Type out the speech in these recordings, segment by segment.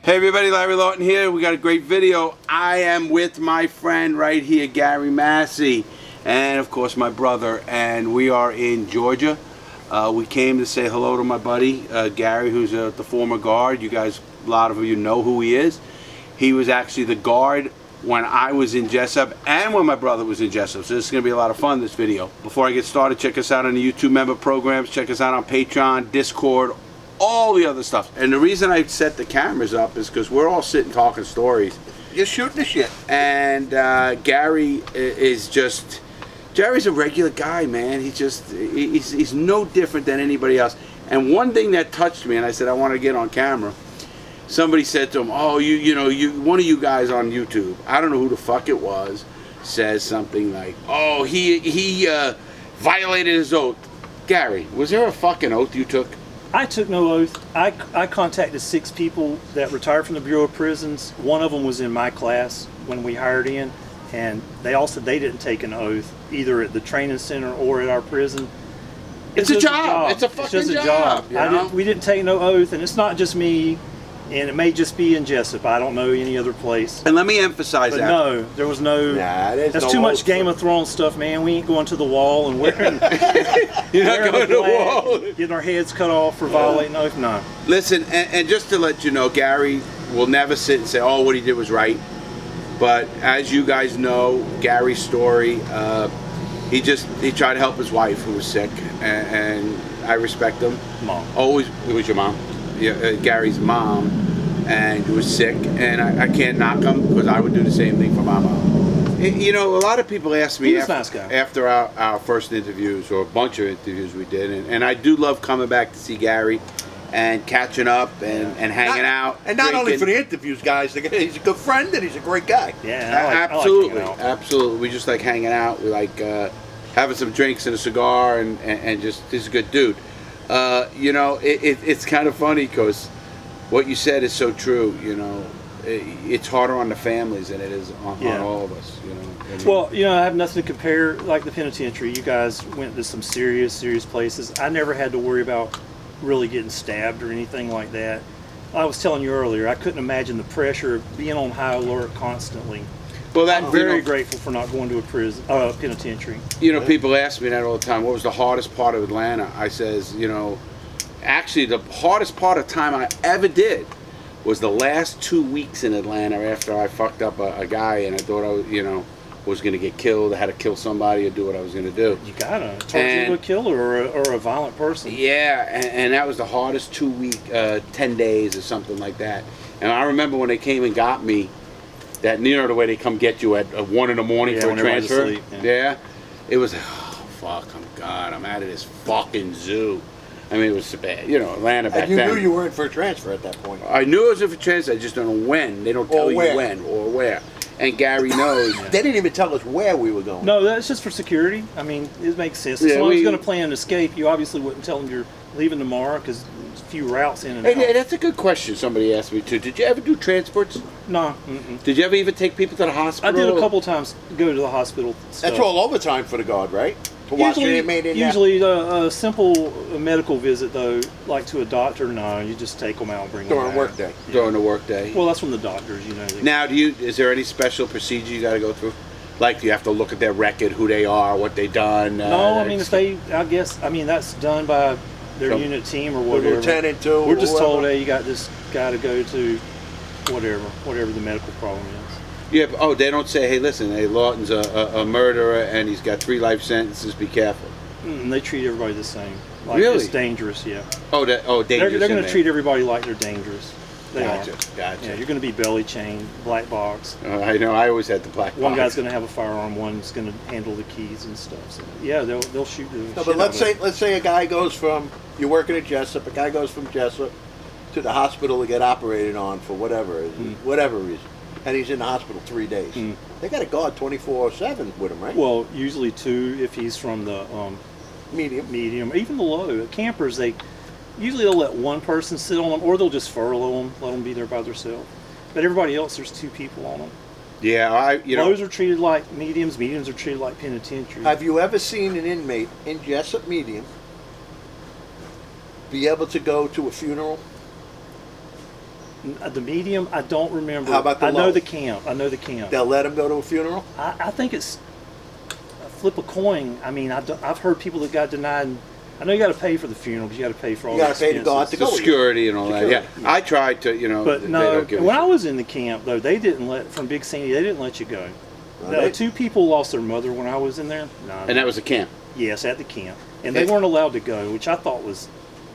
Hey everybody, Larry Lawton here. We got a great video. I am with my friend right here, Gary Massey, and of course my brother, and we are in Georgia. We came to say hello to my buddy, Gary, who's the former guard. You guys, a lot of you know who he is. He was actually the guard when I was in Jesup and when my brother was in Jesup. So this is going to be a lot of fun, this video. Before I get started, check us out on the YouTube member programs. Check us out on Patreon, Discord, all the other stuff. And the reason I set the cameras up is because we're all sitting talking stories. You're shooting the shit. And Gary is just, Gary's a regular guy, man. He's no different than anybody else. And one thing that touched me, and I said I want to get on camera, somebody said to him, oh, one of you guys on YouTube, I don't know who the fuck it was, says something like, oh, he violated his oath. Gary, was there a fucking oath you took? I took no oath. I contacted 6 people that retired from the Bureau of Prisons. One of them was in my class when we hired in, and they all said they didn't take an oath, either at the training center or at our prison. It's a job. It's a fucking job. You know? We didn't take no oath, and it's not just me, and it may just be in Jesup. I don't know any other place. And let me emphasize but that. no, there was no. Nah, that's no too much Game of Thrones stuff, man. We ain't going to the wall and wearing. You're not going to the wall. Getting our heads cut off for violating oath. No. Listen, and just to let you know, Gary will never sit and say, "Oh, what he did was right." But as you guys know, Gary's story, he tried to help his wife who was sick, and I respect him. Mom. Always, it was your mom. Yeah, Gary's mom, and who was sick, and I can't knock him because I would do the same thing for my mom. You know, a lot of people ask me after our first interviews, or a bunch of interviews we did, and I do love coming back to see Gary and catching up and hanging out. And not only for the interviews, guys, he's a good friend and he's a great guy. Yeah, absolutely, I like absolutely. We just like hanging out. We like having some drinks and a cigar, and just, he's a good dude. You know, it's kind of funny because what you said is so true. You know, it's harder on the families than it is on all of us. You know. I mean, well, you know, I have nothing to compare. Like the penitentiary, you guys went to some serious places. I never had to worry about really getting stabbed or anything like that. I was telling you earlier, I couldn't imagine the pressure of being on high alert constantly. well, I'm very grateful for not going to a penitentiary. You know, people ask me that all the time. What was the hardest part of Atlanta? I says, you know, actually the hardest part of time I ever did was the last 2 weeks in Atlanta after I fucked up a guy and I thought I was, you know, was going to get killed. I had to kill somebody or do what I was going to do. You gotta torture a killer or a violent person. Yeah, and that was the hardest 2 week, 10 days or something like that. And I remember when they came and got me, that, you know, the way they come get you at 1 in the morning for a transfer. Asleep, yeah, it was, oh fuck, I'm out of this fucking zoo. I mean, it was so bad, you know, Atlanta back then. And you knew you weren't for a transfer at that point. I knew it was for transfer. I just don't know when. They don't tell you when or where. And Gary knows. They didn't even tell us where we were going. No, that's just for security. I mean, it makes sense. If someone's going to plan an escape, you obviously wouldn't tell them you're leaving tomorrow because there's a few routes in and out. Hey, that's a good question somebody asked me too. Did you ever do transports? No. Did you ever even take people to the hospital? I did a couple times go to the hospital. That's all overtime for the guard, right? To watch the inmate in there? Usually a simple medical visit, though, like to a doctor, no, you just take them out and bring them during back. work day. Yeah. During the work day. Well, that's from the doctors, you know. Now, is there any special procedure you got to go through? Like, you have to look at their record, who they are, what they done? No, I mean, that's done by their unit team or whatever. The lieutenant, too. We're just told, hey, you got this guy to go to whatever the medical problem is. Yeah, oh, they don't say, hey, listen, hey, Lawton's a murderer and he's got 3 life sentences, be careful. They treat everybody the same. Like really? It's dangerous, yeah. Dangerous. They're going to treat everybody like they're dangerous. They Gotcha. Yeah, you're going to be belly chained, black box. I know, I always had the black box. One guy's going to have a firearm, one's going to handle the keys and stuff. So, yeah, they'll shoot the No, but let's say a guy goes from, you're working at Jesup, a guy goes from Jesup to the hospital to get operated on for whatever reason. And he's in the hospital 3 days. They got a guard 24/7 with him, right? Well, usually 2 if he's from the medium, even the low. Campers, usually they'll let one person sit on them, or they'll just furlough them, let them be there by themselves. But everybody else, there's 2 people on them. Yeah, lows are treated like mediums are treated like penitentiary. Have you ever seen an inmate in Jesup medium be able to go to a funeral? The medium, I don't remember. How about the I know low? the camp. I know the camp. They'll let him go to a funeral? I think it's flip a coin. I mean, I've heard people that got denied. I know you got to pay for the funeral because you got to pay for all You the got to pay to God to The go with you. security and all that. Yeah, Security. I tried to, you know. But they no, don't give a when shit. I was in the camp, though, they didn't let, from Big Sandy, they didn't let you go. No, they- 2 people lost their mother when I was in there. No, And that was a camp. yes, at the camp. And they weren't allowed to go, which I thought was...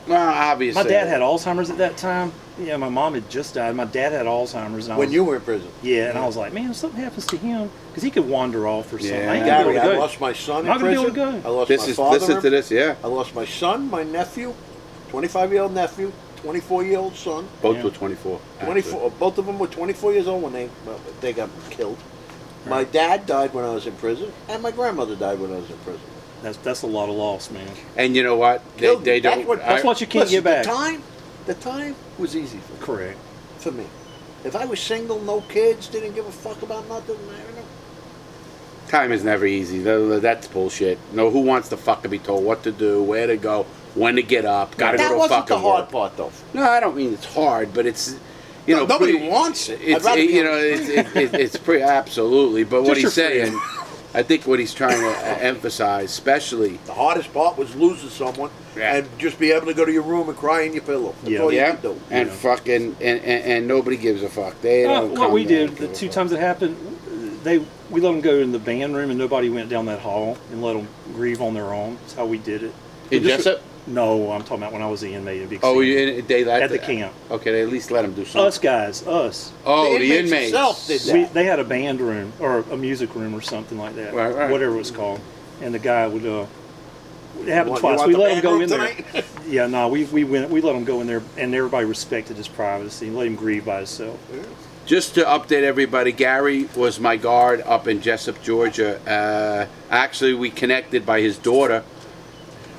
Well, obviously. My dad had Alzheimer's at that time. Yeah, my mom had just died. My dad had Alzheimer's. And I When was, you were in prison. Yeah, and I was like, man, if something happens to him, because he could wander off or something. Yeah. I ain't gonna be Gary, able to I go. lost my son I'm in not gonna be prison. able to go. I lost This my is father. listen to this, yeah. I lost my son, my nephew, 25-year-old nephew, 24-year-old son. Both Yeah. were 24. 24. Both of them were 24 years old when they got killed. My Right. dad died when I was in prison, and my grandmother died when I was in prison. That's a lot of loss, man. And you know what? Killed They me. That's don't. what- That's what you can't Listen, get back. The time was easy Correct. for me. If I was single, no kids, didn't give a fuck about nothing, Time is never easy. That's bullshit. No, who wants to fucking be told what to do, where to go, when to get up? Gotta that go to wasn't the fucking hard work. part, though. No, I don't mean it's hard, but it's, you know, Nobody pretty- wants it. I'd It's rather be you on- know, it's pretty absolutely. But what Just he's your freedom. saying, I think what he's trying to emphasize, especially, The hardest part was losing someone Yeah. and just be able to go to your room and cry in your pillow. That's Yeah. all you yeah, could do. and Yeah. fucking and nobody gives a fuck. They don't What come we there did, and the give a 2 fuck. times it happened, we let them go in the band room and nobody went down that hall and let them grieve on their own. That's how we did it. In Just- Jesup? No, I'm talking about when I was the inmate in Big Oh, Sandy. they let At the camp. Okay, they at least let them do something. Us guys, us. Oh, the inmates inmates. itself did that. They had a band room or a music room or something like that, Right. whatever it was called. And the guy would. It happened You twice. want We the let him band go room in there. tonight? Yeah, no, we let him go in there, and everybody respected his privacy. Let him grieve by himself. Just to update everybody, Gary was my guard up in Jesup, Georgia. Actually, we connected by his daughter.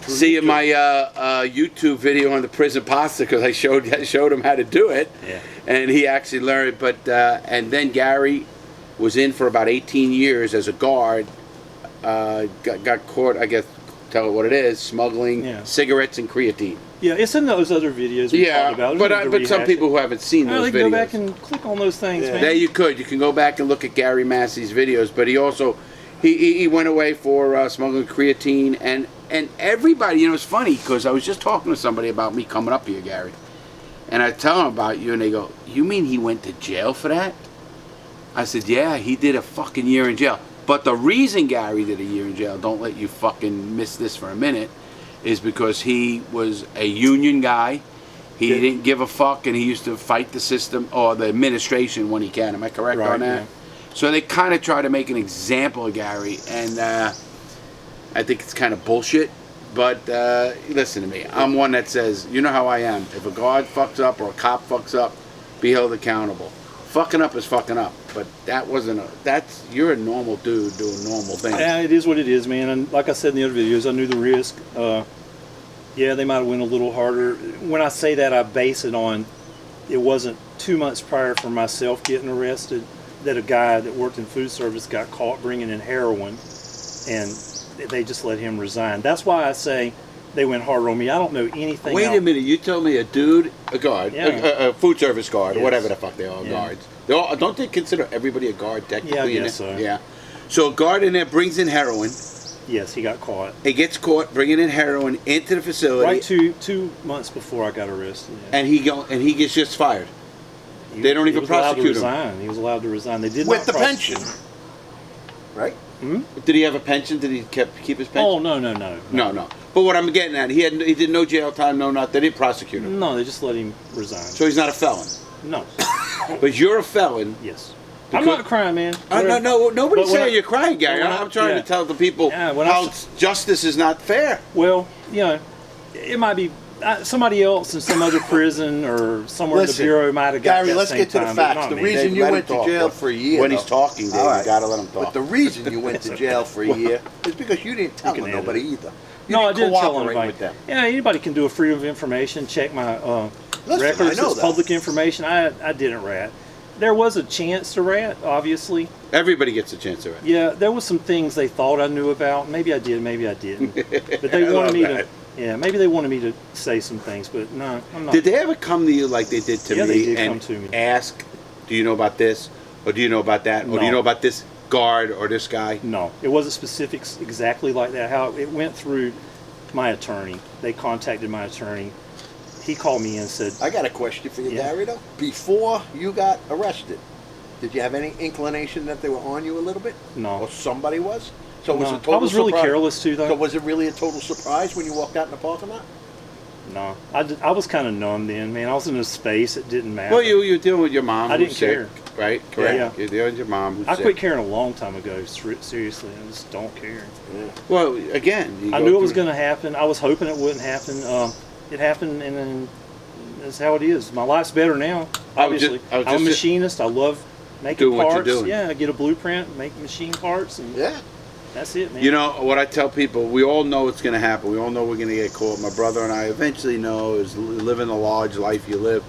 Seeing my YouTube video on the prison pasta because I showed him how to do it, Yeah. and he actually learned. But and then Gary was in for about 18 years as a guard. Got caught, I guess. Tell it what it is: smuggling Yeah. cigarettes and creatine. Yeah, it's in those other videos we Yeah, talked about. but some people who haven't seen They those can videos. go back and click on those things, Yeah. man. There you can go back and look at Gary Massey's videos, but he also he went away for smuggling creatine and everybody, you know, it's funny because I was just talking to somebody about me coming up here, Gary, and I tell them about you, and they go, "You mean he went to jail for that?" I said, "Yeah, he did a fucking year in jail." But the reason Gary did a year in jail, don't let you fucking miss this for a minute, is because he was a union guy. He Yeah. didn't give a fuck, and he used to fight the system or the administration when he can. Am I correct Right, on that? yeah. So they kind of try to make an example of Gary, and I think it's kind of bullshit. But listen to me. I'm one that says, you know how I am. If a guard fucks up or a cop fucks up, be held accountable. Fucking up is fucking up. But that wasn't you're a normal dude doing normal things. Yeah, it is what it is, man. And like I said in the other videos, I knew the risk. Yeah, they might have went a little harder. When I say that, I base it on it wasn't 2 months prior for myself getting arrested that a guy that worked in food service got caught bringing in heroin, and they just let him resign. That's why I say they went harder on me. I don't know anything. Wait a minute, you told me a guard, Yeah. a food service guard, or Yes. whatever the fuck they are, Yeah. guards. Don't they consider everybody a guard technically? Yeah, I in guess it? so. Yeah. So a guard in there brings in heroin. Yes, he got caught. He gets caught bringing in heroin into the facility, Right 2 months before I got arrested. Yeah. and he gets just fired. they don't even he was allowed to prosecute him. resign. He was allowed to resign. They did With not the prosecute pension. him. Right? Did he have a pension? Did he keep his pension? Oh no. No. But what I'm getting at, he did no jail time, no nothing. They didn't prosecute him, No, they just let him resign. so he's not a felon. No. But you're a felon. Yes. Because- I'm not crying, man. No, nobody's But when saying I- you're crying, Gary. but when I'm trying yeah. to tell the people Yeah, when how justice is not fair. Well, you know, it might be somebody else in some other prison or somewhere Listen, in the bureau might have got Gary, that let's same get to the time, but facts. not The me. reason Dave, you let went him to talk. jail for a year. When he's though- talking, Dave, All right. you gotta let him talk. But the reason you went to jail for a year is because you didn't tell can edit nobody it. either. You No, I didn't tell cooperate anybody. with them. Yeah, anybody can do a freedom of information. Check my Listen, records. I know It's that. public information. I didn't rat. There was a chance to rat, obviously. Everybody gets a chance of it. Yeah, there was some things they thought I knew about. Maybe I did, maybe I didn't. But they I wanted love me that. Yeah, maybe they wanted me to say some things, but no, I'm not. Did they ever come to you like they did to Yeah, me they did and come to me. ask, do you know about this? Or do you know about that? Or do No. you know about this guard or this guy? No, it wasn't specifics exactly like that. How it went through my attorney. They contacted my attorney. He called me and said, I got a question for you, Yeah. Gary, though. Before you got arrested, did you have any inclination that they were on you a little bit? No. Or somebody was? So it was No. a total I was really surprise. careless too, though. So was it really a total surprise when you walked out in the parking lot? No, I was kind of numb then, man. I was in a space it didn't matter. Well, you were dealing with your mom. I who's didn't sick, care. right? Correct. Yeah. You're dealing with your mom. Who's I sick. quit caring a long time ago. Seriously, I just don't care. Yeah. Well, again, you I go knew it was through- going to happen. I was hoping it wouldn't happen. It happened, and then that's how it is. My life's better now. I was Obviously, just- I'm a machinist. I love making Doing what you're parts. doing. Yeah, I get a blueprint, make machine parts, and Yeah. that's it, man. You know what I tell people? We all know it's going to happen. We all know we're going to get caught. My brother and I eventually know is living the large life you live.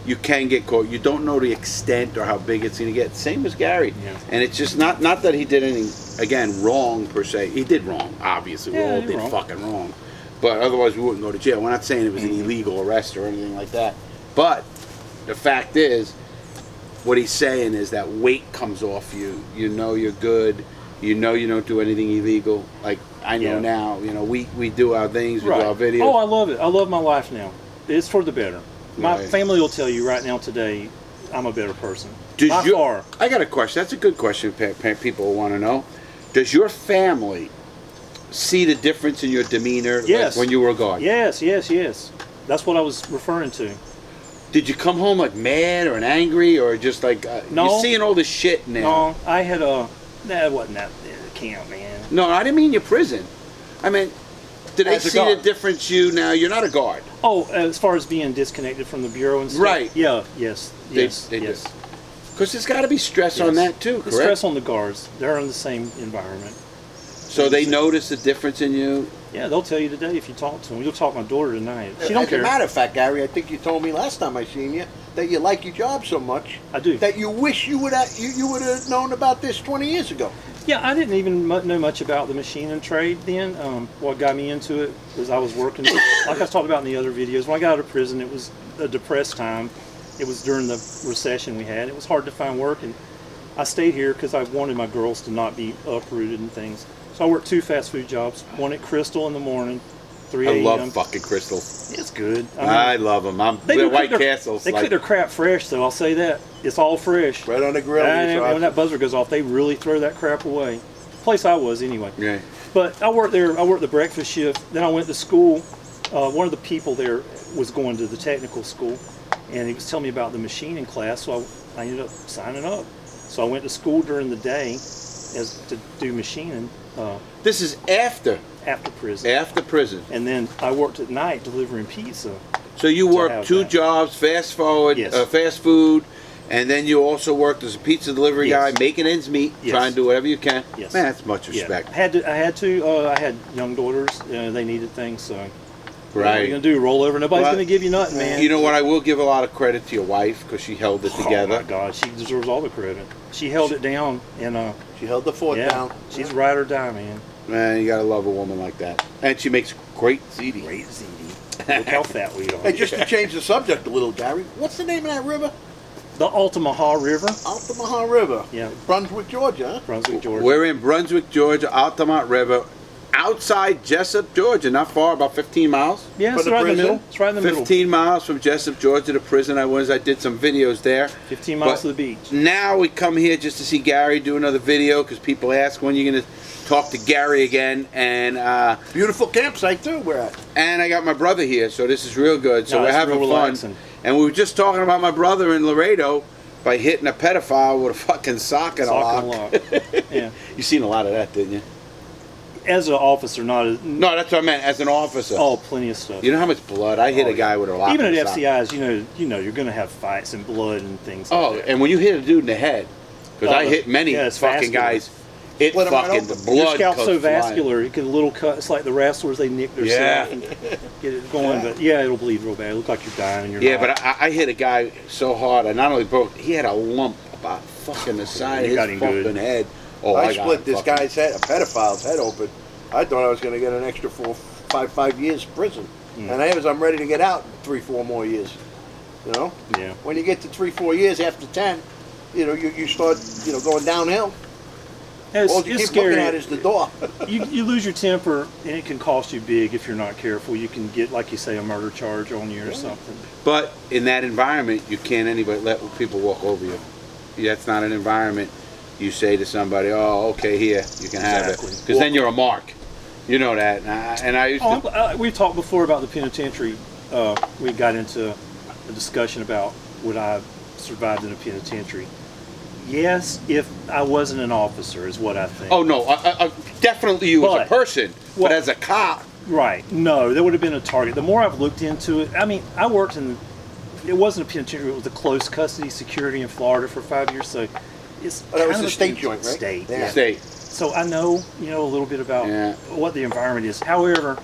You can get caught. You don't know the extent or how big it's going to get. Same as Gary. Yeah. And it's just not that he did anything again wrong per se. He did wrong. Obviously, we Yeah, all he did wrong. fucking wrong. But otherwise, we wouldn't go to jail. We're not saying it was an illegal arrest or anything like that. But the fact is, what he's saying is that weight comes off you. You know you're good. You know you don't do anything illegal. Like I know Yeah. now. You know we do our things. We Right. do our videos. Oh, I love it. I love my life now. It's for the better. My Right. family will tell you right now today, I'm a better person. Does By your- far. I got a question. That's a good question. People want to know. Does your family see the difference in your demeanor Yes. like when you were a guard? Yes, yes, yes. That's what I was referring to. Did you come home like mad or angry or just like No. you're seeing all this shit now? No, I had a. That wasn't that camp, man. No, I didn't mean your prison. I mean, did they As a see the guard. difference? You're not a guard. Oh, as far as being disconnected from the bureau and stuff. Right. Yeah. Yes. Yes. They yes. do. Because there's got to be stress on Yes. that too, The correct? stress on the guards. They're in the same environment. So they notice the difference in you. Yeah, they'll tell you today if you talk to them. You'll talk to my daughter tonight. She As don't a care. matter of fact, Gary, I think you told me last time I seen you that you like your job so much I do. that you wish you would have known about this 20 years ago. Yeah, I didn't even know much about the machining trade then. What got me into it was I was working, like I talked about in the other videos, when I got out of prison, it was a depressed time. It was during the recession we had. It was hard to find work, and I stayed here because I wanted my girls to not be uprooted and things. So I worked 2 fast food jobs, one at Crystal in the morning, 3 I a.m. love fucking Crystal. It's good. I love them. They They're do White cook their- Castles. They like, cook their crap fresh, though. I'll say that. It's all fresh. Right on the grill. And you when that buzzer goes off, they really throw that crap away. Place I was anyway. yeah. But I worked there. I worked the breakfast shift. Then I went to school. One of the people there was going to the technical school, and he was telling me about the machining class. So I ended up signing up. So I went to school during the day as to do machining This is after after prison. prison. And then I worked at night delivering pizza. So you To worked have 2 that. jobs, fast forward, Yes. fast food, and then you also worked as a pizza delivery Yes. guy, making ends meet, Yes. trying to do whatever you can. Yes. Man, that's much Yeah, respect. I had to. I had young daughters. They needed things, so what are Right. you gonna do? Roll over? Nobody's Well, gonna give you nothing, man. You know what? I will give a lot of credit to your wife because she held it Oh together. my God, she deserves all the credit. She held it down, and She held the fort yeah, down. she's ride or die, man. Man, you gotta love a woman like that. And she makes great ziti. Great ZD. Look how fat we Hey, are. just to change the subject a little, Gary, what's the name of that river? The Altamaha River, Altamaha River. Yeah. Brunswick, Georgia, huh? Brunswick, Georgia. We're in Brunswick, Georgia, Altamont River, outside Jesup, Georgia. Not far, about 15 miles. Yeah, it's For the right in the prison? middle. It's right in the middle. 15 miles from Jesup, Georgia to prison. I did some videos there. 15 miles But to the beach. Now we come here just to see Gary do another video because people ask when you're going to talk to Gary again. And Beautiful campsite, too, we're at. I got my brother here, so this is real good. So No, we're it's having real fun. relaxing. And we were just talking about my brother in Laredo by hitting a pedophile with a fucking sock and a Sock lock. and lock. Yeah. You seen a lot of that, didn't you? As an officer, not as. No, that's what I meant. As an officer. Oh, plenty of stuff. You know how much blood? I hit Oh, a guy with a lock. Even and at a sock. FCIs, you know, you're gonna have fights and blood and things. Oh, like that. and when you hit a dude in the head, because I hit many yeah, it's fucking vascular. guys, it Split 'em right fucking open. the blood. Your scalp's goes so flying. vascular, you get a little cut. It's like the wrestlers; they nick their Yeah. self and get it going. But yeah, it'll bleed real bad. It look like you're dying and you're Yeah, not. but I hit a guy so hard. I not only broke, he had a lump about fucking the side You of got his him good. fucking head. Oh, I got split him this fucking- guy's head, a pedophile's head open. I thought I was going to get an extra 5 years prison, and I'm ready to get out in 3-4 more years. You know. Yeah. When you get to 3-4 years after 10, you know, you start, you know, going downhill. All you keep scary. looking at is the door. You lose your temper, and it can cost you big if you're not careful. You can get, like you say, a murder charge on you or something. But in that environment, you can't let people walk over you. That's not an environment you say to somebody, "Oh, okay, here, you can have it," because then you're a mark. You know that. And I used to. We talked before about the penitentiary. We got into a discussion about would I survived in a penitentiary. Yes, if I wasn't an officer, is what I think. Oh no, definitely you as a person, but as a cop. Right. No, there would have been a target. The more I've looked into it, I mean, I worked in. It wasn't a penitentiary; it was a close custody security in Florida for 5 years. So it's that was a state joint, right? State. Yeah. State. So I know, you know, a little bit about what the environment is. However,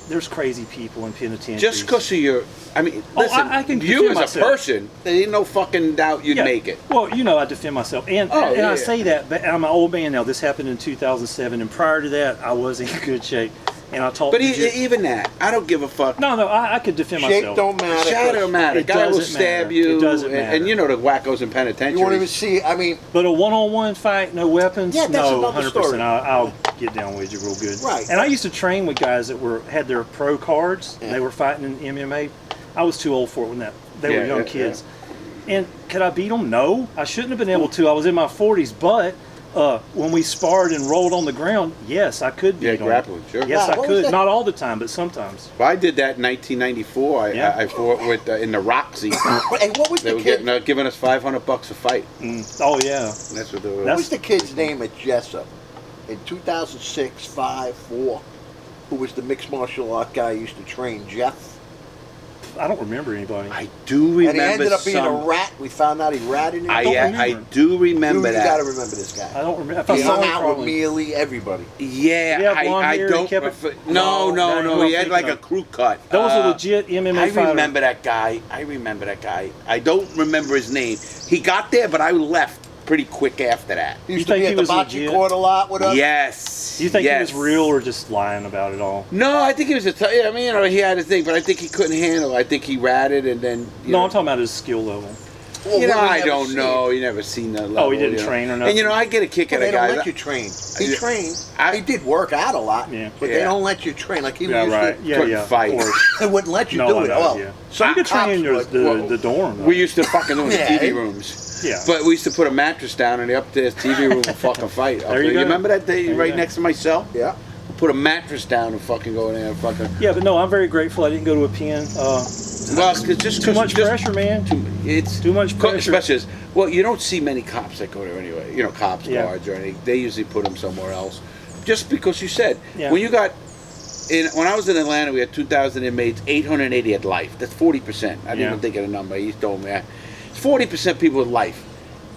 there's crazy people in penitentiaries. Just because of your, I mean, listen, I can you as myself. a person, there ain't no fucking doubt you'd make it. Well, you know, I defend myself, and I say that, but I'm an old man now. This happened in 2007, and prior to that, I was in good shape, and I taught. But even that, I don't give a fuck. No, I could defend myself. Shape don't matter. Shadow don't matter. Guy will stab you. It doesn't matter. And you know the wackos in penitentiaries. You won't even see. I mean, but a one-on-one fight, no weapons. Yeah, that's no, another 100%. story. I'll get down with you real good. Right. And I used to train with guys that had their pro cards. Yeah. And they were fighting in MMA. I was too old for it when they were young kids. Yeah. And could I beat them? No, I shouldn't have been able to. I was in my 40s, but when we sparred and rolled on the ground, yes, I could beat them. grappling, sure. Yes, Wow, I what could. was that? Not all the time, but sometimes. Well, I did that in 1994. I fought with in the Roxy. hey, what was They the were kid? giving us $500 a fight. Oh yeah. That's what they were. What was the kid's name at Jesup in 2006, 5, 4? Who was the mixed martial art guy who used to train Jeff? I don't remember anybody. I do remember. And he ended up being some, a rat. We found out he ratted. I do remember You that. got to remember this guy. I don't remember. If I He saw hung him, out with probably. Mealy, everybody. Yeah, I hair, don't. he kept it- No. No, He had like a crew cut. That was a legit MMA I fighter. remember that guy. I don't remember his name. He got there, but I left pretty quick after that. He used You to be think at he the was bocce legit? court a lot with us. Yes. Do you think yes. he was real or just lying about it all? No, I think he was I mean, you know, he had his thing, but I think he couldn't handle it. I think he ratted and then. No, I'm talking about his skill level. Well, You know, we'll I never don't see know. it. You never seen that level. He didn't you know. train or nothing? And you know, I get a kick Well, at they a don't guy. let you train. He trained. He did work out a lot, but Yeah. they don't let you train. Like he Yeah, used right. to. Yeah, couldn't yeah. fight. Of course. They wouldn't let you No, do I it. know, Well, yeah. some You could train in cops the would. dorm. Though. We used to fucking do it in the Yeah. TV rooms. Yeah. But we used to put a mattress down in the upstairs TV room and fucking fight. There you go. remember that day There you right go. next to my cell? Yeah. Put a mattress down and fucking go in there and fucking. Yeah, but no, I'm very grateful I didn't go to a pen. Well, cause just Too much pressure, man. It's Too much pressure. Especially well, you don't see many cops that go there anyway. You know, cops, Yeah. guards, or anything. They usually put them somewhere else. Just because you said Yeah. when you got when I was in Atlanta, we had 2,000 inmates. 880 had life. That's 40%. I didn't Yeah. even think of the number. He told me that. It's 40% people with life.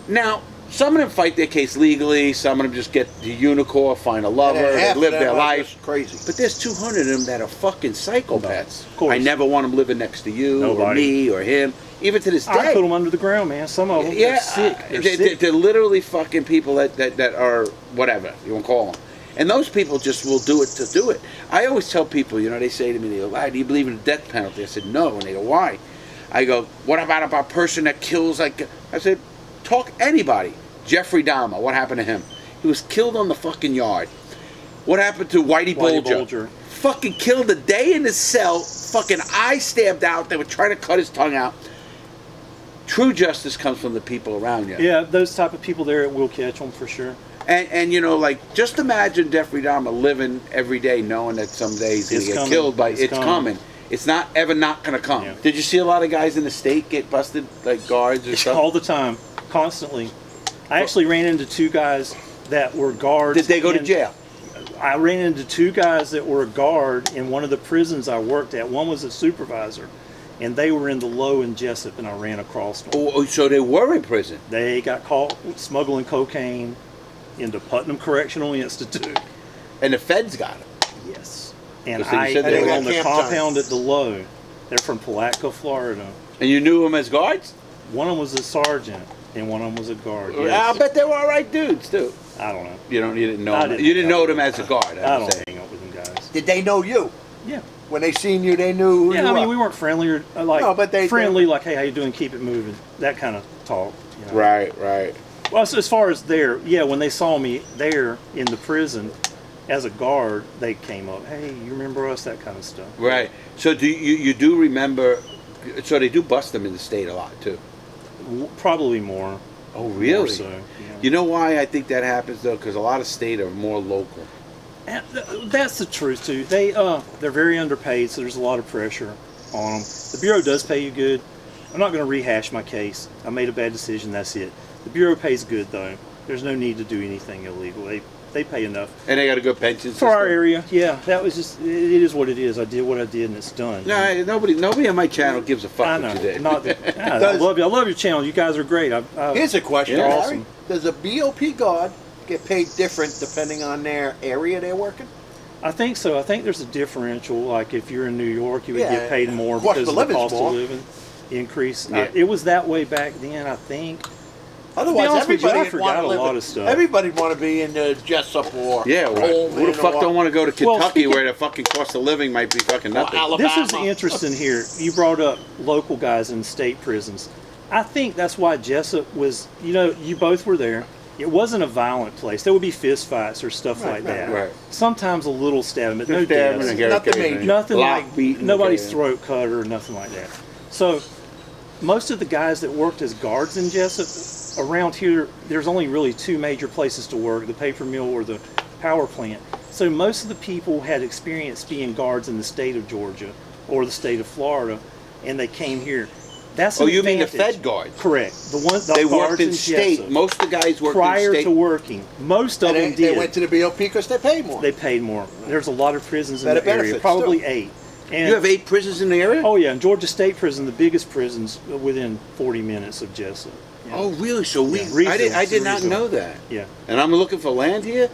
Now, some of them fight their case legally. Some of them just get the unicorn, find a lover, And they half live of their them are life. just crazy. But there's 200 of them that are fucking psychopaths. Of course. I never want them living next to you or Nobody. me or him. Even to this day. I put them under the ground, man. Some of them, they're sick. They're sick. They're literally fucking people that are whatever you want to call them. And those people just will do it to do it. I always tell people, you know, they say to me, they go, "Why do you believe in the death penalty?" I said, "No." And they go, "Why?" I go, "What about a person that kills like?" I said, "Talk anybody." Jeffrey Dahmer, what happened to him? He was killed on the fucking yard. What happened to Whitey Bulger? Fucking killed a day in his cell. Fucking eye stabbed out. They were trying to cut his tongue out. True justice comes from the people around you. Yeah, those type of people there will catch them for sure. And you know, like, just imagine Jeffrey Dahmer living every day knowing that someday he's going to It's get coming. killed by... It's It's coming. coming. It's not ever not going to come. Yeah. Did you see a lot of guys in the state get busted, like guards or stuff? All the time, constantly. I actually ran into two guys that were guards. Did they go to jail? I ran into two guys that were a guard in one of the prisons I worked at. One was a supervisor, and they were in the low in Jesup, and I ran across them. Oh, so they were in prison. They got caught smuggling cocaine into Putnam Correctional Institute. And the feds got them. Yes. And So you I said they they were got on the camp time. compound at the low. They're from Palatka, Florida. And you knew them as guards? One of them was a sergeant, and one of them was a guard. I Yes. bet they were all right dudes, too. I don't know. You didn't know I them. didn't You didn't know know them as a guard. I don't say. hang out with them guys. Did they know you? Yeah. When they seen you, they knew who Yeah, you I mean, were. we weren't friendly or like No, but they- friendly, like, hey, how you doing? Keep it moving. That kind of talk. You know? Right, right. Well, so as far as there, yeah, when they saw me there in the prison as a guard, they came up, hey, you remember us? That kind of stuff. Right. So do you do remember? So they do bust them in the state a lot too. Probably more. Oh, really? More so, yeah. You know why I think that happens though? Because a lot of state are more local. And that's the truth too. They're very underpaid, so there's a lot of pressure on them. The Bureau does pay you good. I'm not going to rehash my case. I made a bad decision. That's it. The Bureau pays good though. There's no need to do anything illegal. They pay enough. And they got a good pension For system. our area, yeah. That was just. It is what it is. I did what I did, and it's done. No, nobody on my channel gives a fuck I know. what you did. I love you. I love your channel. You guys are great. Here's a question, Yeah. Larry. Awesome. Does a BOP guard get paid different depending on their area they're working? I think so. I think there's a differential. Like if you're in New York, you would Yeah, get paid more of course, because the of the living's cost more. of living increase. Yeah. It was that way back then, I think. Otherwise, honest with you, everybody I would forgot want to a live. lot of stuff. Everybody want to be in Jesup or Yeah, right. Coleman Who the fuck or don't want to go to Well, Kentucky speaking- where the fucking cost of living might be fucking nothing? Alabama. This is interesting here. You brought up local guys in state prisons. I think that's why Jesup was, you both were there. It wasn't a violent place. There would be fist fights or stuff Right, like that. right. Sometimes a little stabbing, but no Just stabbing deaths. and get Nothing okay. major. Nothing Lock like beating, nobody's okay. throat cut or nothing like that. So most of the guys that worked as guards in Jesup around here, there's only really two major places to work: the paper mill or the power plant. So most of the people had experience being guards in the state of Georgia or the state of Florida, and they came here. That's Oh, an you mean the advantage. Fed guards? Correct. The They guards worked in state. Jesup. Most of the guys worked Prior in state. to working, most of And them they did. went to the BOP because they paid more. They paid more. There's a lot of prisons in Better the area, benefits, probably too. 8. And You have 8 prisons in the area? Oh yeah, in Georgia State Prison, the biggest prison's within 40 minutes of Jesup. Yeah. Oh, really? So Yeah, Refill, I did not Refill. know that. Yeah. And I'm looking for land here?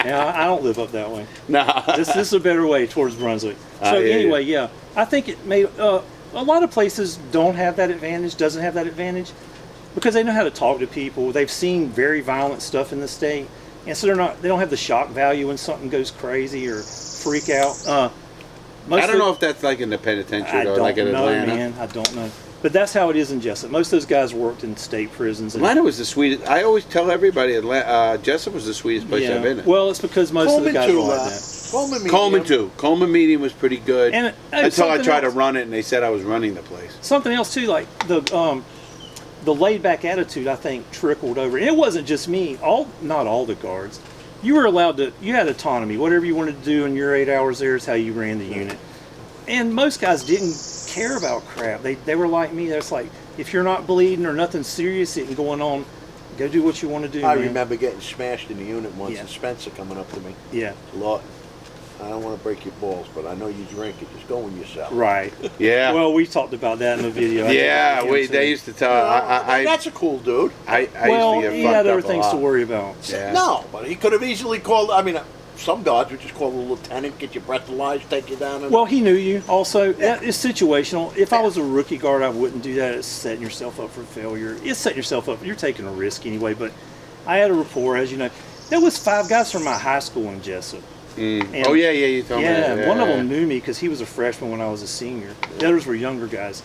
Yeah, I don't live up that way. Nah. This is a better way towards Brunswick. So Yeah, anyway, yeah, I think it made a lot of places don't have that advantage, doesn't have that advantage, because they know how to talk to people. They've seen very violent stuff in the state, and so they don't have the shock value when something goes crazy or freak out. I don't know if that's like in the penitentiary I or don't like in know, Atlanta. man. I don't know. But that's how it is in Jesup. Most of those guys worked in state prisons. And, Atlanta was the sweetest. I always tell everybody Jesup was the sweetest place I've been in. Well, it's because most of the Coleman guys too. were like that. Coleman medium. Coleman too. Coleman Medium was pretty good And, until I something tried to else. run it and they said I was running the place. Something else too, like the laid back attitude, I think trickled over. And it wasn't just me. Not all the guards. You were allowed to. You had autonomy. Whatever you wanted to do in your 8 hours there is how you ran the unit. And most guys didn't care about crap. They were like me. That's like, if you're not bleeding or nothing serious isn't going on, go do what you want to do. I man. remember getting smashed in the unit once, Yeah. and Spencer coming up to me. Yeah. Lawton, I don't want to break your balls, but I know you drink it. Just go in yourself. Right. Yeah. Well, we talked about that in the video. I yeah, think they too. used to tell. That's a cool dude. I Well, used to get he fucked had other up a things to lot. worry about. Yeah. No, but he could have easily called. I mean, some guards would just call the lieutenant, get your breathalyzed, take you down. And Well, he knew you. Also, that is situational. If I was a rookie guard, I wouldn't do that. It's setting yourself up for failure. It's setting yourself up. You're taking a risk anyway. But I had a rapport, as you know. There was 5 guys from my high school in Jesup. And- Oh yeah, you told me. Yeah, that. one of them knew me because he was a freshman when I was a senior. The others were younger guys.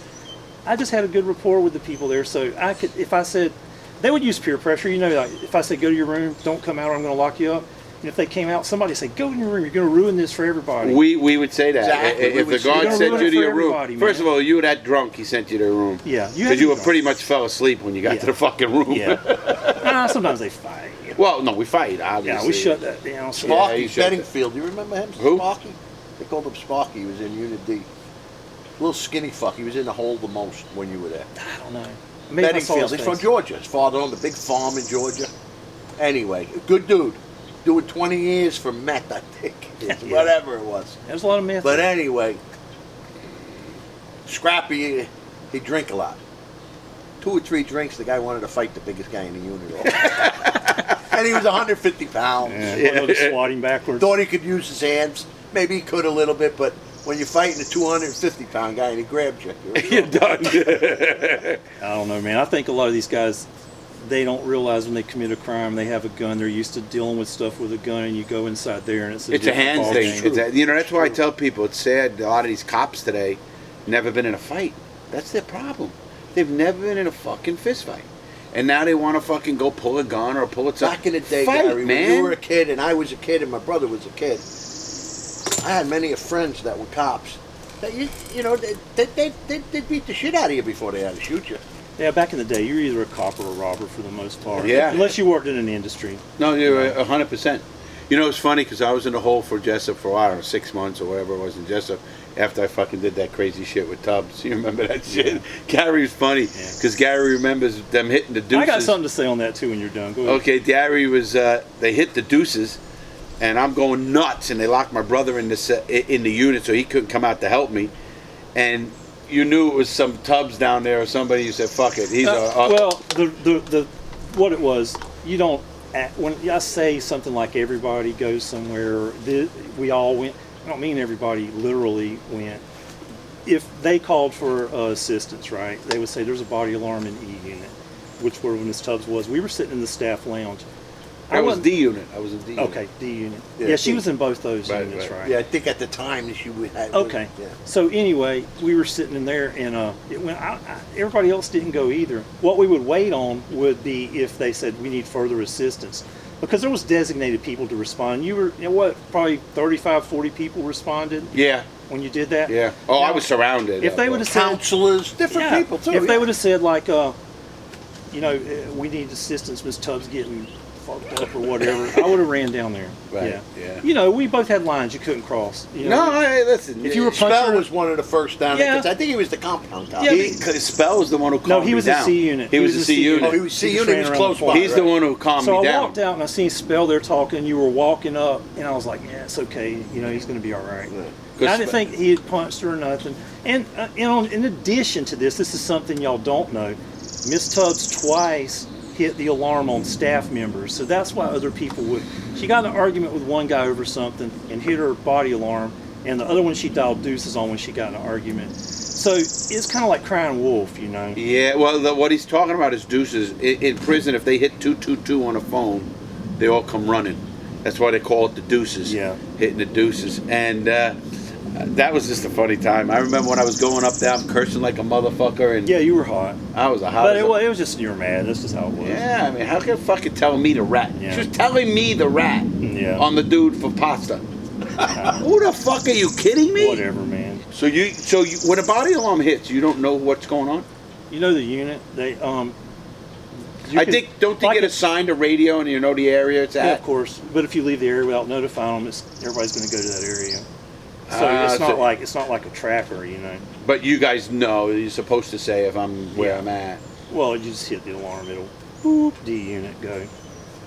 I just had a good rapport with the people there, so I could, if I said, they would use peer pressure. You know, like if I said, go to your room, don't come out or I'm going to lock you up. And if they came out, somebody would say, go in your room, you're going to ruin this for everybody. We would say that. Exactly, we If the would say guard that. sent Ruin you it to for your room, everybody, first man. of all, you were that drunk. He sent you to your room. Yeah, Because you were drunk. pretty much fell asleep when you got to the fucking room. Yeah. Sometimes they fight. Well, no, we fight, obviously. Yeah, we shut that down. So Yeah, Sparky he shut Bedingfield. Do you remember him? Who? Sparky. They called him Sparky. He was in Unit D. Little skinny fuck. He was in the hole the most when you were there. I don't know. Maybe I saw Bedingfield. his He's from face. Georgia. His father owned a big farm in Georgia. Anyway, good dude. Doing 20 years for meth, I think. Yeah. Whatever it was. There's a lot of myth. But anyway, Scrappy, he'd drink a lot. 2 or 3 drinks, the guy wanted to fight the biggest guy in the unit. And he was 150 pounds. Yeah, to swat him backwards. Thought he could use his hands. Maybe he could a little bit, but when you're fighting a 250-pound guy and he grabs you, You're done. I don't know, man. I think a lot of these guys, they don't realize when they commit a crime they have a gun. They're used to dealing with stuff with a gun, and you go inside there and it's a hands thing. ballgame. That's why I tell people it's sad. A lot of these cops today never been in a fight. That's their problem. They've never been in a fucking fist fight, and now they want to fucking go pull a gun or pull it. Back in the day, fight, Gary, man. when you were a kid and I was a kid and my brother was a kid, I had many friends that were cops. That they'd beat the shit out of you before they had to shoot you. Yeah, back in the day, you're either a cop or a robber for the most part. Yeah. Unless you worked in an industry. No, you're 100%. You know, it's funny because I was in the hole for Jesup for, I don't know, 6 months or whatever it was in Jesup after I fucking did that crazy shit with Tubbs. You remember that shit? Yeah. Gary was funny because Gary remembers them hitting the deuces. I got something to say on that too when you're done. Go ahead. Okay, Gary was, they hit the deuces and I'm going nuts and they locked my brother in the unit so he couldn't come out to help me. And you knew it was some Tubbs down there or somebody. You said, "Fuck it." He's well, the what it was. You don't when I say something like everybody goes somewhere. We all went. I don't mean everybody literally went. If they called for assistance, right? They would say, "There's a body alarm in E unit," which where Miss Tubbs was. We were sitting in the staff lounge. I was D unit. I was in D unit. Okay, D unit. Yeah, Yeah, she was in both those units, right? Yeah, I think at the time she would have. Okay. Yeah. So anyway, we were sitting in there, and it went. Everybody else didn't go either. What we would wait on would be if they said we need further assistance, because there was designated people to respond. You were, probably 35, 40 people responded. Yeah. When you did that. Yeah. Oh, now, I was surrounded. If they would have said counselors, different people too. If they would have said like, we need assistance, Miss Tubbs getting fucked up or whatever, I would have ran down there. Right, Yeah. yeah. We both had lines you couldn't cross. No, listen. If you were Spell was one of the first down there, Yeah. 'cause I think he was the compound cop. Yeah, Spell was the one who calmed No, me he was down. a C unit. He was a C unit. Oh, he was C He just unit. He was ran close around the by. He's the one who calmed So me I down. walked out and I seen Spell there talking. You were walking up, and I was like, "Yeah, it's okay. He's going to be all right." And I didn't think he had punched her or nothing. And in addition to this is something y'all don't know. Miss Tubbs twice hit the alarm on staff members, so that's why other people would. She got in an argument with one guy over something and hit her body alarm, and the other one she dialed deuces on when she got in an argument. So it's kind of like crying wolf, Yeah, well, what he's talking about is deuces. In prison, if they hit 222 on a phone, they all come running. That's why they call it the deuces. Yeah. Hitting the deuces. And that was just a funny time. I remember when I was going up there, I'm cursing like a motherfucker. And Yeah, you were hot. I was a hot. But it was just you were mad. That's just how it was. Yeah, I mean, how can you fucking tell me the rat? Yeah. She was telling me the rat Yeah. on the dude for pasta. Who the fuck are you kidding me? Whatever, man. So you when a body alarm hits, you don't know what's going on? You know the unit, they don't they get assigned a radio and you know the area it's at? Yeah, of course. But if you leave the area without notifying them, everybody's going to go to that area. So it's not like a tracker, But you guys know you're supposed to say if I'm where I'm at. Well, you just hit the alarm, it'll boop, D unit go.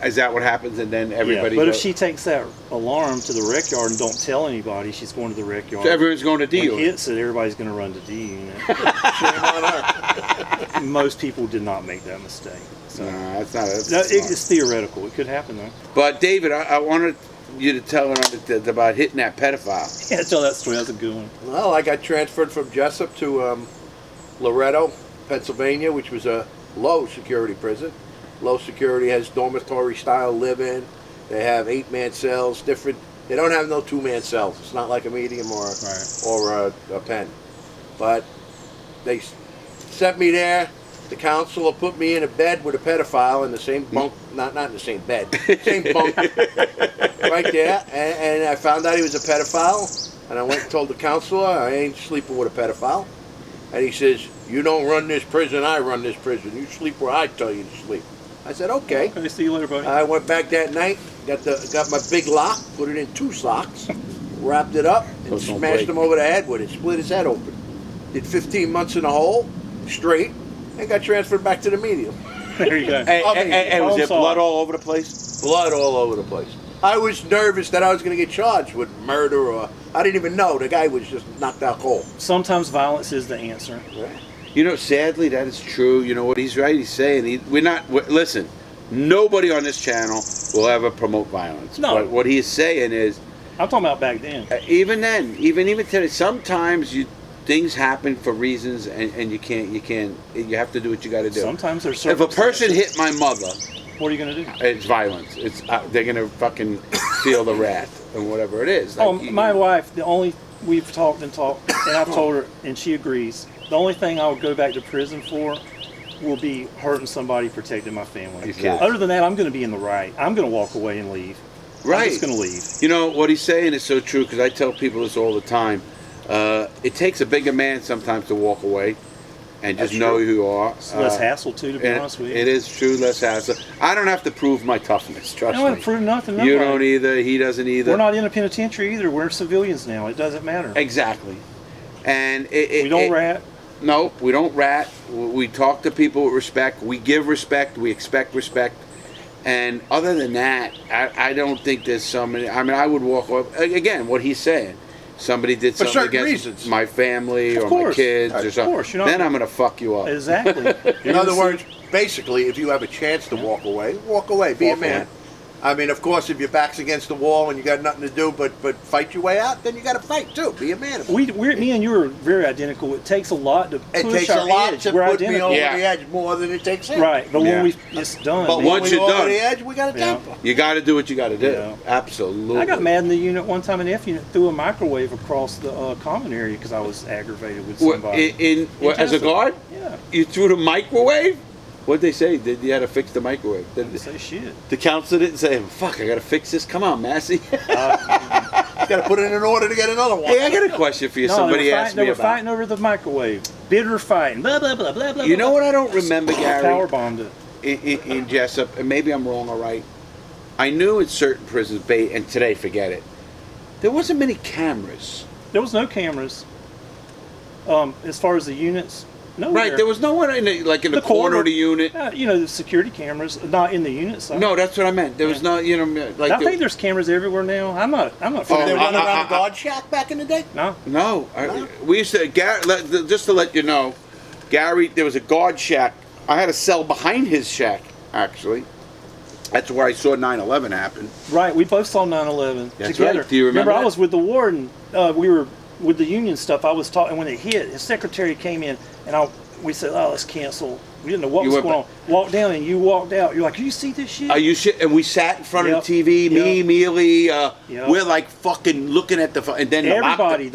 Is that what happens? And then everybody. Yeah, but if she takes that alarm to the rec yard and don't tell anybody she's going to the rec yard, so everyone's going to D when unit. hits it, everybody's going to run to D unit. Shame on her. Most people did not make that mistake. So. No, that's not. It's theoretical. It could happen though. But David, I wanted you to tell her about hitting that pedophile. Yeah, tell that story. That's a good one. Well, I got transferred from Jesup to Loretto, Pennsylvania, which was a low security prison. Low security, has dormitory style living. They have 8-man cells, different. They don't have no 2-man cells. It's not like a medium or a pen. But they sent me there. The counselor put me in a bed with a pedophile in the same bunk, not in the same bed, same bunk, right there. And I found out he was a pedophile. And I went and told the counselor, I ain't sleeping with a pedophile. And he says, you don't run this prison, I run this prison. You sleep where I tell you to sleep. I said, okay. Okay, see you later, buddy. I went back that night, got my big lock, put it in 2 socks, wrapped it up, and smashed him over the head with it, split his head open. Did 15 months in a hole, straight, and got transferred back to the medium. There you go. And was there blood all over the place? Blood all over the place. I was nervous that I was going to get charged with murder, or I didn't even know. The guy was just knocked out cold. Sometimes violence is the answer. Right. Sadly, that is true. You know what he's right. He's saying listen. Nobody on this channel will ever promote violence. No. But what he's saying is, I'm talking about back then. even then, even today, sometimes you things happen for reasons, and you have to do what you got to do. Sometimes there's If a person circumstances. hit my mother, What are you going to do? it's violence. It's they're gonna fucking feel the wrath and whatever it is. Oh, Like, my wife, we've talked, and I've told her, and she agrees. The only thing I would go back to prison for will be hurting somebody, protecting my family. You can't. Other than that, I'm going to be in the right. I'm going to walk away and leave. Right. I'm just going to leave. You know, what he's saying is so true, because I tell people this all the time. It takes a bigger man sometimes to walk away and just That's know true. who you are. It's less hassle, too, to be honest with you. It is true, less hassle. I don't have to prove my toughness, I trust don't have me. to prove nothing. You nobody. don't either, he doesn't either. We're not in a penitentiary either. We're civilians now. It doesn't matter. Exactly. And We don't rat. No, we don't rat. We talk to people with respect. We give respect. We expect respect. And other than that, I don't think there's somebody. I mean, I would walk away. Again, what he's saying. Somebody did For something certain against reasons. my family Of or my course. kids or Of something. course, you're not- Then I'm going to fuck you up. Exactly. In other words, basically, if you have a chance to walk away, be Walk a man. away. I mean, of course, if your back's against the wall and you got nothing to do but fight your way out, then you got to fight too. Be a man. Me and you are very identical. It takes a lot to It push takes our a lot edge. to We're put me identical. over Yeah. the edge more than it takes him. Right, but Yeah. when it's done. But man. once when you're we're over done- the edge, we got a Yeah. temper. You got to do what you got to do. Yeah. Absolutely. I got mad in the unit one time in F unit, threw a microwave across the common area because I was aggravated with somebody. As a Jesup. guard? Yeah. You threw the microwave? What'd they say? You had to fix the microwave. Didn't say shit. The counselor didn't say, fuck, I got to fix this. Come on, Massey. You got to put it in order to get another one. Hey, I got a question for you. Somebody asked me They were about. fighting over the microwave. Bitter fighting. Blah, blah, blah, blah, blah. You know what I don't remember, Gary? Power bombed it. In Jesup, and maybe I'm wrong or right. I knew in certain prisons, and today, forget it. There wasn't many cameras. There was no cameras. As far as the units, no. Right, there was no one in the corner of the unit. The security cameras, not in the unit side. No, that's what I meant. There was no, like. I think there's cameras everywhere now. I'm not. Did they familiar. run around the guard shack back in the day? No. No, we used to. Just to let you know, Gary, there was a guard shack. I had a cell behind his shack, actually. That's where I saw 9/11 happen. Right, we both saw 9/11 That's together. right. Do you remember I that? was with the warden. We were with the union stuff. I was talking when it hit. His secretary came in, and we said, "Oh, let's cancel." We didn't know what You was went going on. Walked down, and you walked out. You're like, "You see this shit?" Are you shit? And we sat in front of the Yep. TV. Me, Yep. Mealy. Yep. We're like fucking looking at and then Everybody,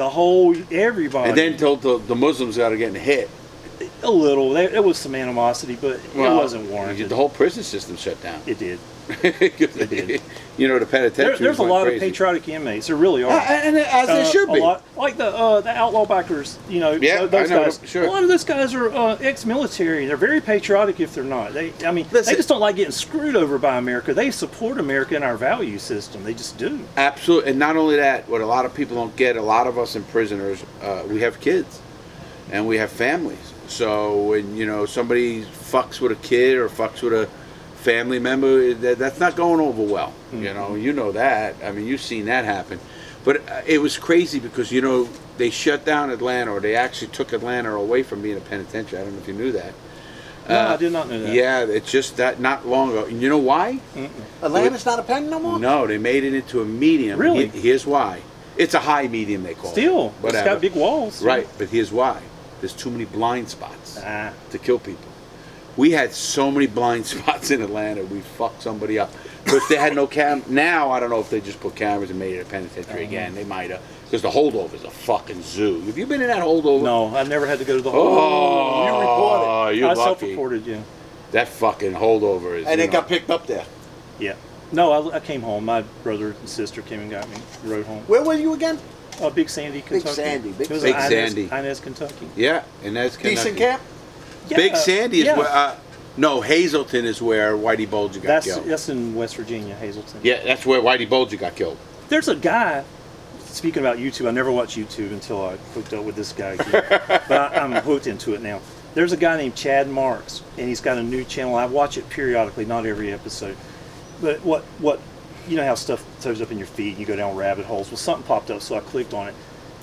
everybody. and then told the Muslims got to get hit. a little. There was some animosity, but it wasn't warranted. The whole prison system shut down. It did. The penitentiary. There's a lot of patriotic inmates. There really are. and as there should be. A lot, like the outlaw bikers. Yeah, those I know, guys. sure. A lot of those guys are ex-military. They're very patriotic if they're not. They Listen. just don't like getting screwed over by America. They support America and our value system. They just do. Absolutely, and not only that, what a lot of people don't get, a lot of us in prisoners, we have kids, and we have families. So when somebody fucks with a kid or fucks with a family member, that's not going over well. Mm-hmm. You know that. I mean, you've seen that happen. But it was crazy because they shut down Atlanta, or they actually took Atlanta away from being a penitentiary. I don't know if you knew that. No, I did not know that. Yeah, it's just that not long ago. And you know why? Atlanta's not a pen no more? No, they made it into a medium. Really? Here's why. It's a high medium, they call it. Still, it's Whatever. got big walls. Right, but here's why. There's too many blind spots Ah. to kill people. We had so many blind spots in Atlanta, we fucked somebody up. Because they had no Now, I don't know if they just put cameras and made it a penitentiary again. They might have. Because the holdover is a fucking zoo. Have you been in that holdover? No, I never had to go to the Oh, You reported. you're I lucky. self-reported, yeah. That fucking holdover is. And it got picked up there. Yeah. No, I came home. My brother and sister came and got me. Rode home. Where were you again? Big Sandy, Kentucky. Sandy, Big It was Big Inez, Sandy. Inez, Kentucky. Yeah, and that's Decent Kentucky. camp? Yeah, Big Sandy is yeah. where. No, Hazleton is where Whitey Bulger got killed. That's in West Virginia, Hazleton. Yeah, that's where Whitey Bulger got killed. There's a guy. Speaking about YouTube, I never watched YouTube until I hooked up with this guy again. But I'm hooked into it now. There's a guy named Chad Marks, and he's got a new channel. I watch it periodically, not every episode. But what you know how stuff shows up in your feed and you go down rabbit holes? Well, something popped up, so I clicked on it.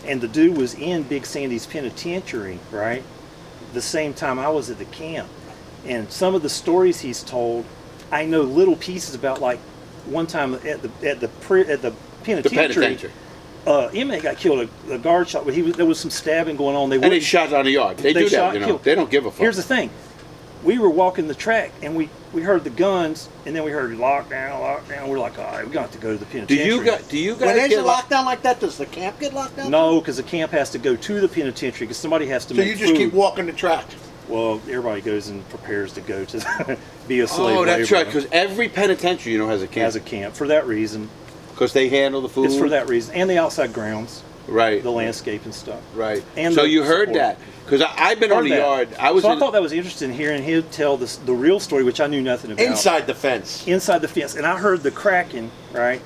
And the dude was in Big Sandy's penitentiary, right? The same time I was at the camp. And some of the stories he's told, I know little pieces about. Like one time at the penitentiary, inmate got killed. A guard shot, but there was some stabbing going on. And they shot on the yard. They do that, you know. Killed. They don't give a fuck. Here's the thing. We were walking the track, and we heard the guns, and then we heard lockdown. We're like, all right, we're going to have to go to the penitentiary. Do you guys When there's get a lockdown like that, does the camp get locked down? No, because the camp has to go to the penitentiary because somebody has to So make you just food. keep walking the track. Well, everybody goes and prepares to go to be a slave Oh, that's laborer. right. Because every penitentiary, you know, has a camp. Has a camp for that reason. Because they handle the food. It's for that reason, and the outside grounds, Right. the landscape and stuff. Right. And so the you heard support. that. Because I've been on Heard the that. yard. I thought that was interesting hearing him tell the real story, which I knew nothing about. Inside the fence. Inside the fence, and I heard the cracking. Right.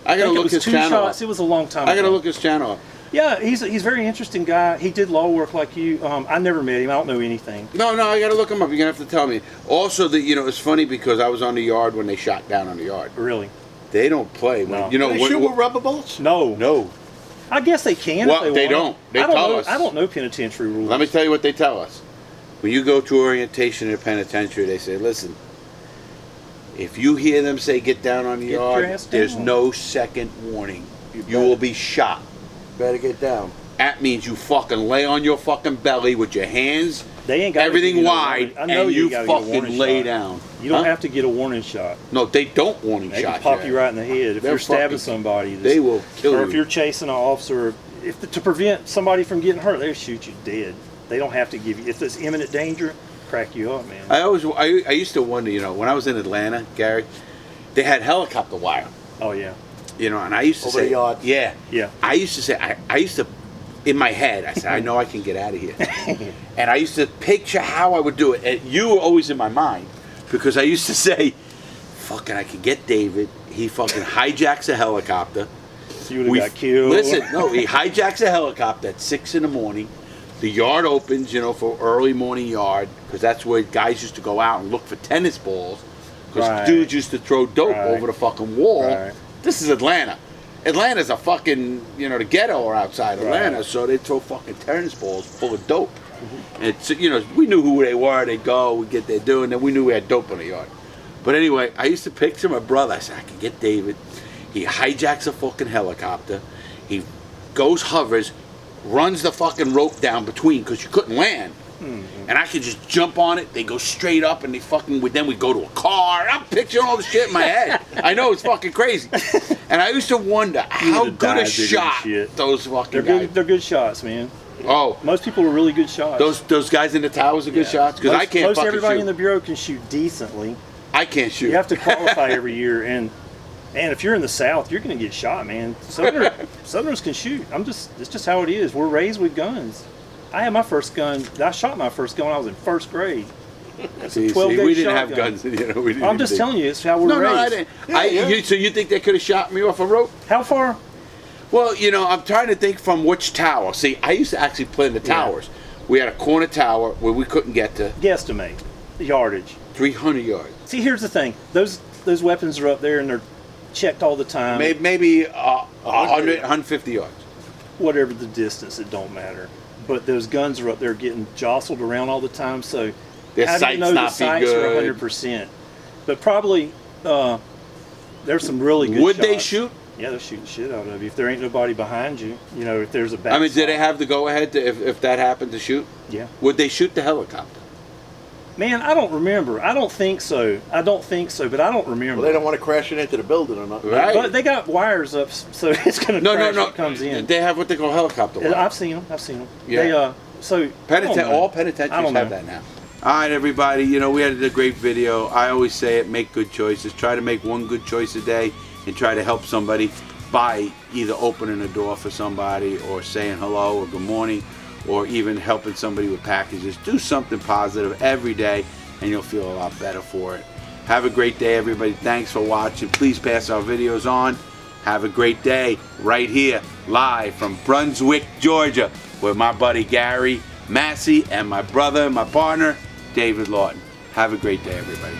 I gotta think it look was his 2 channel shots. up. It was a long time I gotta ago. look his channel up. Yeah, he's a very interesting guy. He did law work like you. I never met him. I don't know anything. No, I gotta look him up. You're gonna have to tell me. Also, it's funny because I was on the yard when they shot down on the yard. Really? They don't play. No. You know, Do they shoot with rubber bullets? No. No. I guess they can. Well, if they want. don't. They I don't tell know, us. I don't know penitentiary rules. Let me tell you what they tell us. When you go to orientation in a penitentiary, they say, listen, if you hear them say get down on the Get your yard, ass there's down. no second warning. You better- will be shot. Better get down. That means you fucking lay on your fucking belly with your hands, They ain't got everything wide, I know and you gotta get a fucking warning lay shot. down. You don't Huh? have to get a warning shot. No, they don't warning They shot can pop you. you right in the head if They're you're stabbing fucking- somebody. They will kill Or you. if you're chasing an officer, to prevent somebody from getting hurt, they'll shoot you dead. They don't have to give you. If there's imminent danger, crack you up, man. I used to wonder, when I was in Atlanta, Gary, they had helicopter wire, Oh yeah, and I used to Over say, the yard. yeah, yeah. I used to say, I used to, in my head, I said, I know I can get out of here. And I used to picture how I would do it. And you were always in my mind because I used to say, fucking, I can get David. He fucking hijacks a helicopter. So you would have got killed. Listen, no, he hijacks a helicopter at 6 in the morning. The yard opens, for early morning yard because that's where guys used to go out and look for tennis balls because Right. dudes used to throw dope Right. over the fucking wall. Right. This is Atlanta. Atlanta's a fucking, the ghetto or outside Atlanta, Right. so they throw fucking tennis balls full of dope. And it's, we knew who they were. They'd go, we'd get there doing, then we knew we had dope in the yard. But anyway, I used to picture my brother. I said, I can get David. He hijacks a fucking helicopter. He goes, hovers, runs the fucking rope down between because you couldn't land. And I could just jump on it. They go straight up, and then we go to a car. I'm picturing all the shit in my head. I know it's fucking crazy. And I used to wonder how would've good a died doing shot shit. those fucking They're guys. good. They're good shots, man. Oh, Most people are really good shots. those guys in the towers are good shots because I can't Most fucking everybody shoot. in the bureau can shoot decently. I can't shoot. You have to qualify every year, and if you're in the South, you're going to get shot, man. Southerners can shoot. It's just how it is. We're raised with guns. I had my first gun. I shot my first gun when I was in first grade. That's a 12-gauge we didn't have shotgun. guns. We didn't I'm just telling you, it's how we're No, raised. no, I didn't. Yeah. So you think they could have shot me off a rope? How far? Well, I'm trying to think from which tower. See, I used to actually play in the towers. We had a corner tower where we couldn't get to Guesstimate the yardage. 300 yards. See, here's the thing. Those weapons are up there and they're checked all the time. Maybe 100, 150 yards. Whatever the distance, it don't matter. But those guns are up there getting jostled around all the time. So Their how do you sights know the not be sights good. are 100%? But probably there's some really good Would shots. they shoot? Yeah, they'll shoot the shit out of you if there ain't nobody behind you. If there's a back. I mean, did they have the go-ahead if that happened to shoot? Yeah. Would they shoot the helicopter? Man, I don't remember. I don't think so. But I don't remember. Well, they don't want to crash it into the building or nothing. Right. But they got wires up, so it's going to No, crash no. when it comes in. They have what they call helicopter wire. I've seen them. Yeah. They, I don't know. All I penitentiaries don't have know. that now. All right, everybody. We had a great video. I always say it: make good choices. Try to make one good choice a day, and try to help somebody by either opening a door for somebody, or saying hello, or good morning, or even helping somebody with packages. Do something positive every day, and you'll feel a lot better for it. Have a great day, everybody. Thanks for watching. Please pass our videos on. Have a great day right here, live from Brunswick, Georgia, with my buddy Gary Massey and my brother and my partner, David Lawton. Have a great day, everybody.